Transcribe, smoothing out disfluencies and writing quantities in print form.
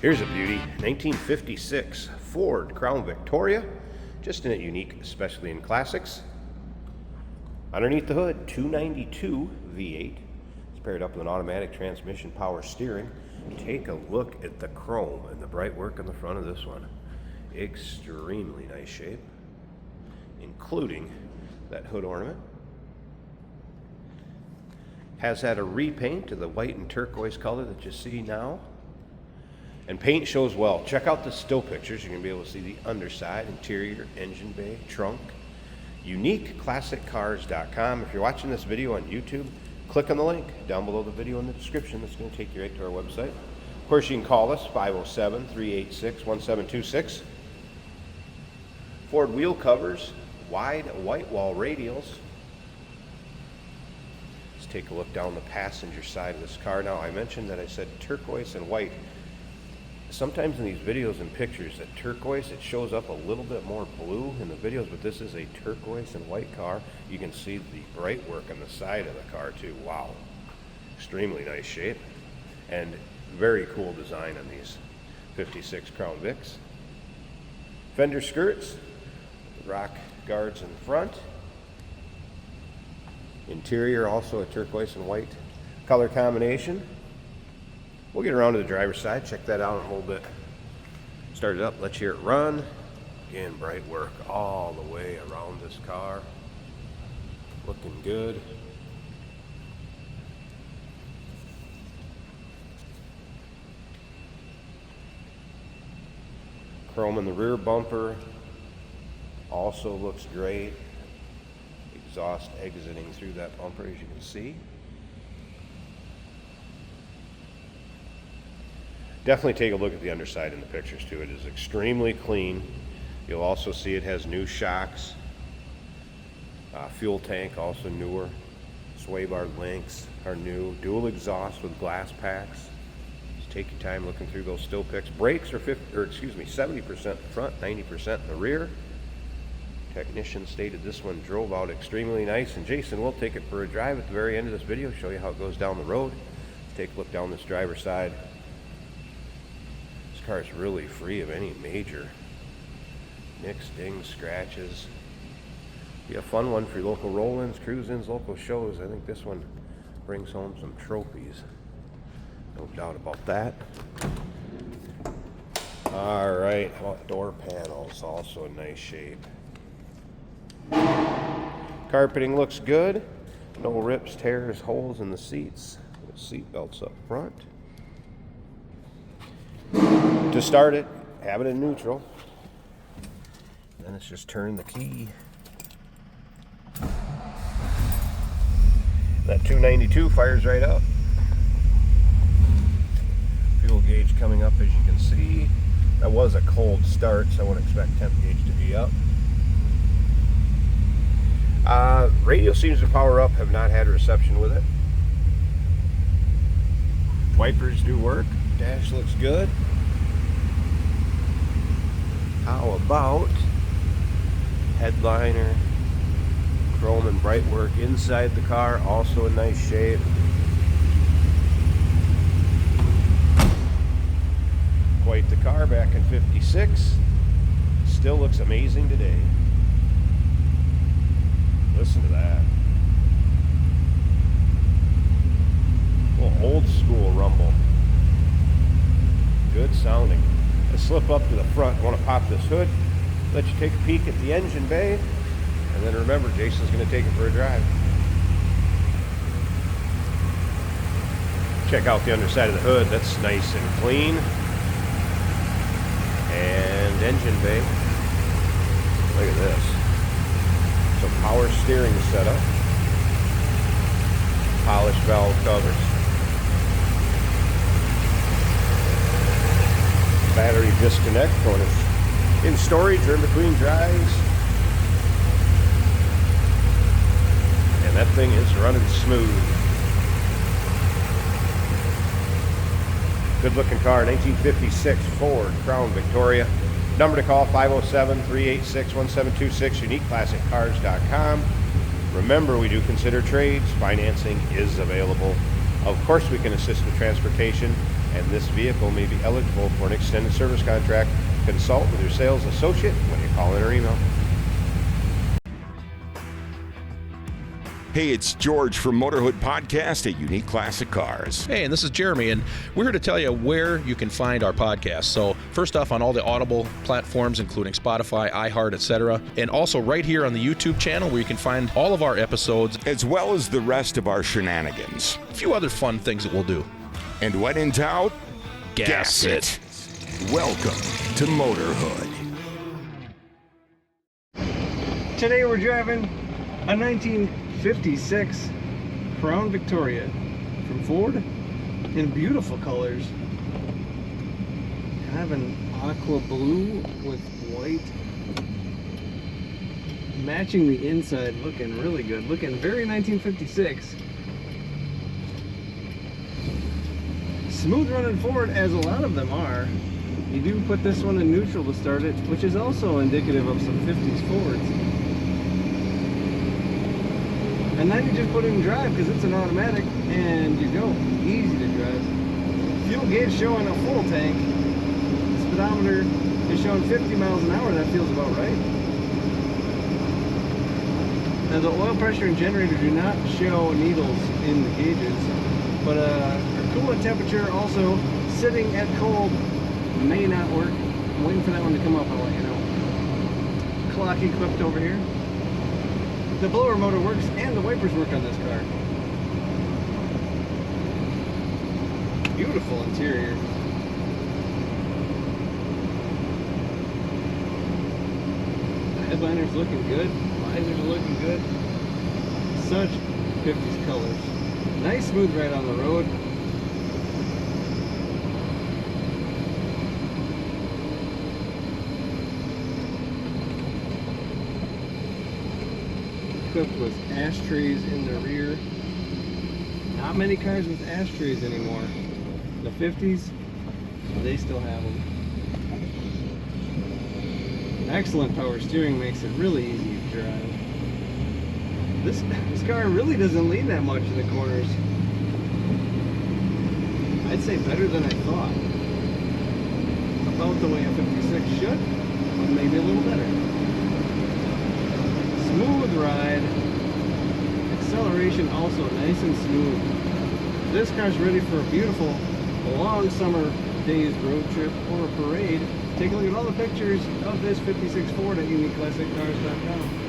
Here's a beauty, 1956 Ford Crown Victoria, just in a unique, especially in classics. Underneath the hood, 292 V8. It's paired up with an automatic transmission, power steering. Take a look at the chrome and the bright work on the front of this one. Extremely nice shape, including that hood ornament. Has had a repaint to the white and turquoise color that you see now. And paint shows well. Check out the still pictures. You're going to be able to see the underside, interior, engine bay, trunk. UniqueClassicCars.com. If you're watching this video on YouTube, click on the link down below the video in the description. That's going to take you right to our website. Of course, you can call us, 507-386-1726. Ford wheel covers, wide white wall radials. Let's take a look down the passenger side of this car. Now, I mentioned that I said turquoise and white. Sometimes in these videos and pictures, that turquoise, it shows up a little bit more blue in the videos, but this is a turquoise and white car. You can see the bright work on the side of the car too. Wow. Extremely nice shape and very cool design on these 56 Crown Vics. Fender skirts, rock guards in the front. Interior also a turquoise and white color combination. We'll get around to the driver's side, check that out in a little bit. Start it up, let's hear it run. Again, bright work all the way around this car. Looking good. Chrome in the rear bumper also looks great. Exhaust exiting through that bumper, as you can see. Definitely take a look at the underside in the pictures too. It is extremely clean. You'll also see it has new shocks. Fuel tank also newer. Sway bar links are new. Dual exhaust with glass packs. Just take your time looking through those still pics. Brakes are 70% in front, 90% in the rear. Technician stated this one drove out extremely nice, and Jason will take it for a drive at the very end of this video, show you how it goes down the road. Let's take a look down this driver's side. This car is really free of any major nicks, dings, scratches. Be a fun one for your local roll-ins, cruise-ins, local shows. I think this one brings home some trophies. No doubt about that. All right, door panels, also in nice shape. Carpeting looks good. No rips, tears, holes in the seats. Seat belts up front. To start it, have it in neutral. Then it's just turn the key. That 292 fires right up. Fuel gauge coming up, as you can see. That was a cold start, so I wouldn't expect temp gauge to be up. Radio seems to power up, have not had a reception with it. Wipers do work. Dash looks good. How about headliner, chrome and bright work inside the car, also in nice shape. Quite the car back in 56. Still looks amazing today. Listen to that. Old school rumble. Good sounding. Let's slip up to the front. I want to pop this hood, let you take a peek at the engine bay, and then remember, Jason's going to take it for a drive. Check out the underside of the hood. That's nice and clean. And engine bay. Look at this. Some power steering setup. Polished valve covers. Battery disconnect when it's in storage or in between drives. And that thing is running smooth. Good looking car, 1956 Ford Crown Victoria. Number to call, 507-386-1726, UniqueClassicCars.com. Remember, we do consider trades. Financing is available. Of course, we can assist with transportation, and this vehicle may be eligible for an extended service contract. Consult with your sales associate when you call in or email. Hey, it's George from Motorhood Podcast at Unique Classic Cars. Hey, and this is Jeremy, and we're here to tell you where you can find our podcast. So first off, on all the Audible platforms, including Spotify, iHeart, etc., and also right here on the YouTube channel where you can find all of our episodes, as well as the rest of our shenanigans. a few other fun things that we'll do. And when in doubt, Gas it. Welcome to Motorhood. Today we're driving a 1956 Crown Victoria from Ford in beautiful colors. Kind of an aqua blue with white. Matching the inside, looking really good. Looking very 1956. Smooth running Ford, as a lot of them are. You do put this one in neutral to start it, which is also indicative of some 50s Fords. And then you just put it in drive because it's an automatic and you go. Easy to drive. Fuel gauge showing a full tank. Speedometer is showing 50 miles an hour. That feels about right. Now the oil pressure and generator do not show needles in the gauges, but our coolant temperature also sitting at cold may not work. I'm waiting for that one to come up. I'll let you know. Clock equipped over here. The blower motor works and the wipers work on this car. Beautiful interior. Headliner's looking good. Visors are looking good. Such 50s colors. Nice smooth ride on the road. Equipped with ashtrays in the rear. Not many cars with ashtrays anymore. The 50s, they still have them. Excellent power steering makes it really easy to drive. This car really doesn't lean that much in the corners. I'd say better than I thought. About the way a 56 should, but maybe a little better. Smooth ride. Acceleration also nice and smooth. This car's ready for a beautiful long summer day's road trip or a parade. Take a look at all the pictures of this 56 Ford at uniqueclassiccars.com.